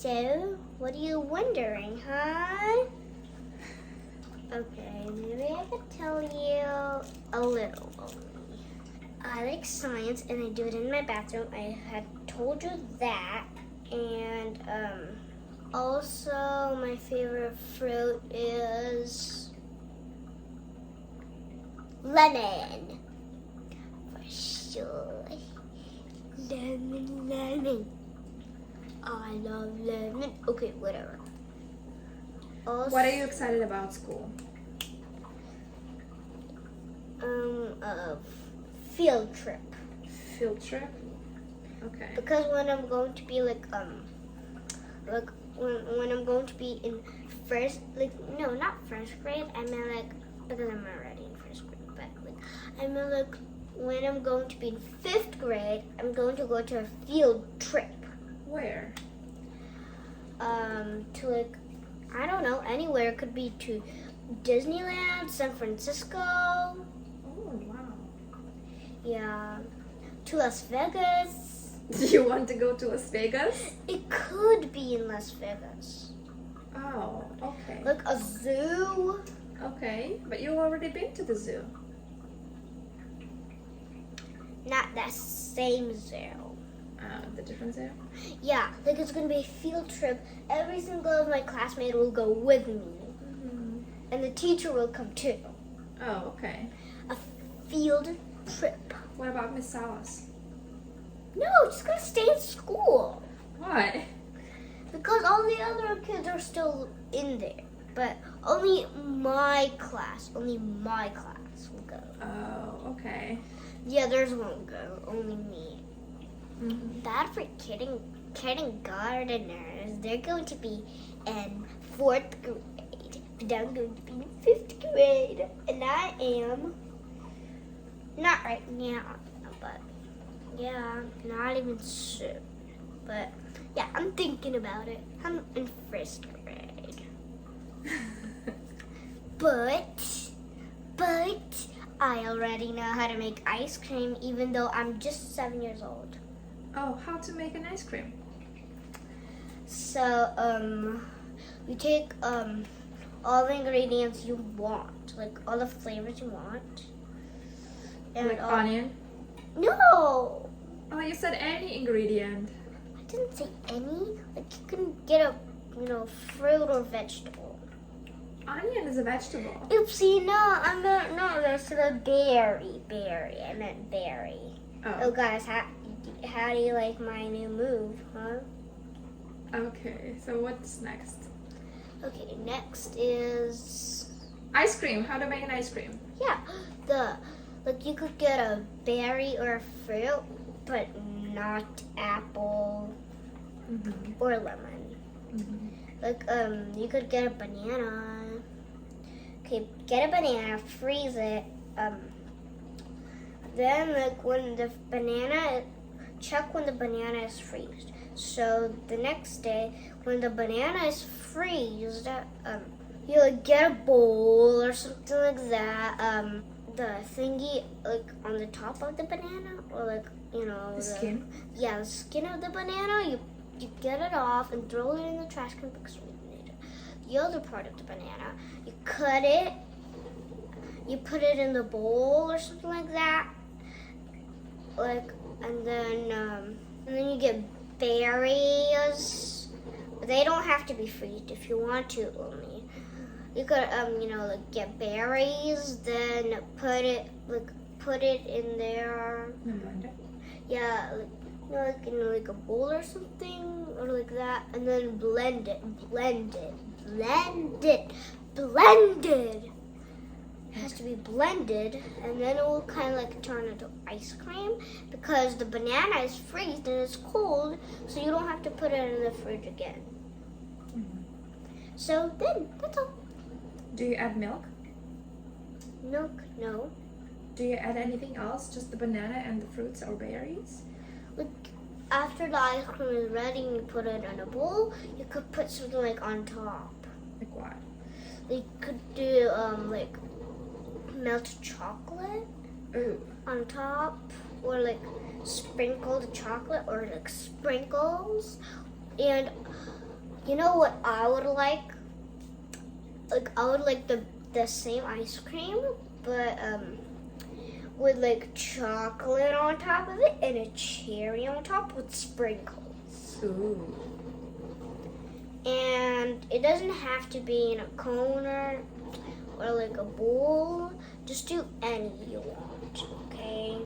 So, what are you wondering, huh? Okay, maybe I could tell you a little only. I like science and I do it in my bathroom. I had told you that. And also my favorite fruit is lemon. For sure. Lemon. I love lemon. Okay, whatever. Also, What are you excited about school? A field trip. Field trip? Okay. Because when I'm going to be like when I'm going to be in not first grade, I mean like, because I'm already in first grade, but like I mean like when I'm going to be in 5th grade, I'm going to go to a field trip. Where? To like, I don't know, anywhere. It could be to Disneyland, San Francisco. Oh, wow. Yeah. To Las Vegas. Do you want to go to Las Vegas? It could be in Las Vegas. Oh, okay. Like a zoo. Okay, but you've already been to the zoo. Not that same zoo. The different zoo? Yeah, like it's gonna be a field trip. Every single of my classmates will go with me. Mm-hmm. And the teacher will come too. Oh, okay. A field trip. What about Miss Salas? No, she's gonna stay in school. Why? Because all the other kids are still in there. But only my class will go. Oh, okay. The others won't go, only me. Mm-hmm. Bad for kindergarteners. They're going to be in 4th grade. But I'm going to be in 5th grade. And I am. Not right now, but yeah, not even soon. But yeah, I'm thinking about it. I'm in 1st grade. But I already know how to make ice cream even though I'm just 7 years old. Oh, how to make an ice cream? So, you take all the ingredients you want, like all the flavors you want. And Like onion? No! Oh, you said any ingredient. I didn't say any. Like you can get a, fruit or vegetable. Onion is a vegetable. Oopsie, no, that's a berry. I meant berry. Oh, guys, how do you like my new move, huh? Okay, so what's next? Okay, next is Ice cream. How to make an ice cream? yeah, you could get a berry or a fruit, but not apple or lemon. Like you could get a banana. Okay, get a banana, freeze it. Then check when the banana is freezed. So the next day, when the banana is freezed, you get a bowl or something like that. The thingy on the top of the banana, or The skin? Yeah, the skin of the banana. You get it off and throw it in the trash can because we need it. The other part of the banana, you cut it. You put it in the bowl or something like that. And then you get berries. They don't have to be freezed if you want to only. You could get berries, then put it in there. And blend it. Yeah, in a bowl or something or like that, and then blend it. It has to be blended, and then it will kind of turn into ice cream because the banana is freezed and it's cold, so you don't have to put it in the fridge again. So then, that's all. Do you add milk? Milk, no. Do you add anything else? Just the banana and the fruits or berries? After the ice cream is ready and you put it in a bowl, you could put something on top. Like what? You could do melted chocolate on top, or sprinkle the chocolate, or sprinkles, and You know what I would like? Like I would like the same ice cream, but with like chocolate on top of it and a cherry on top with sprinkles. Ooh. And it doesn't have to be in a cone or like a bowl. Just do any you want, okay?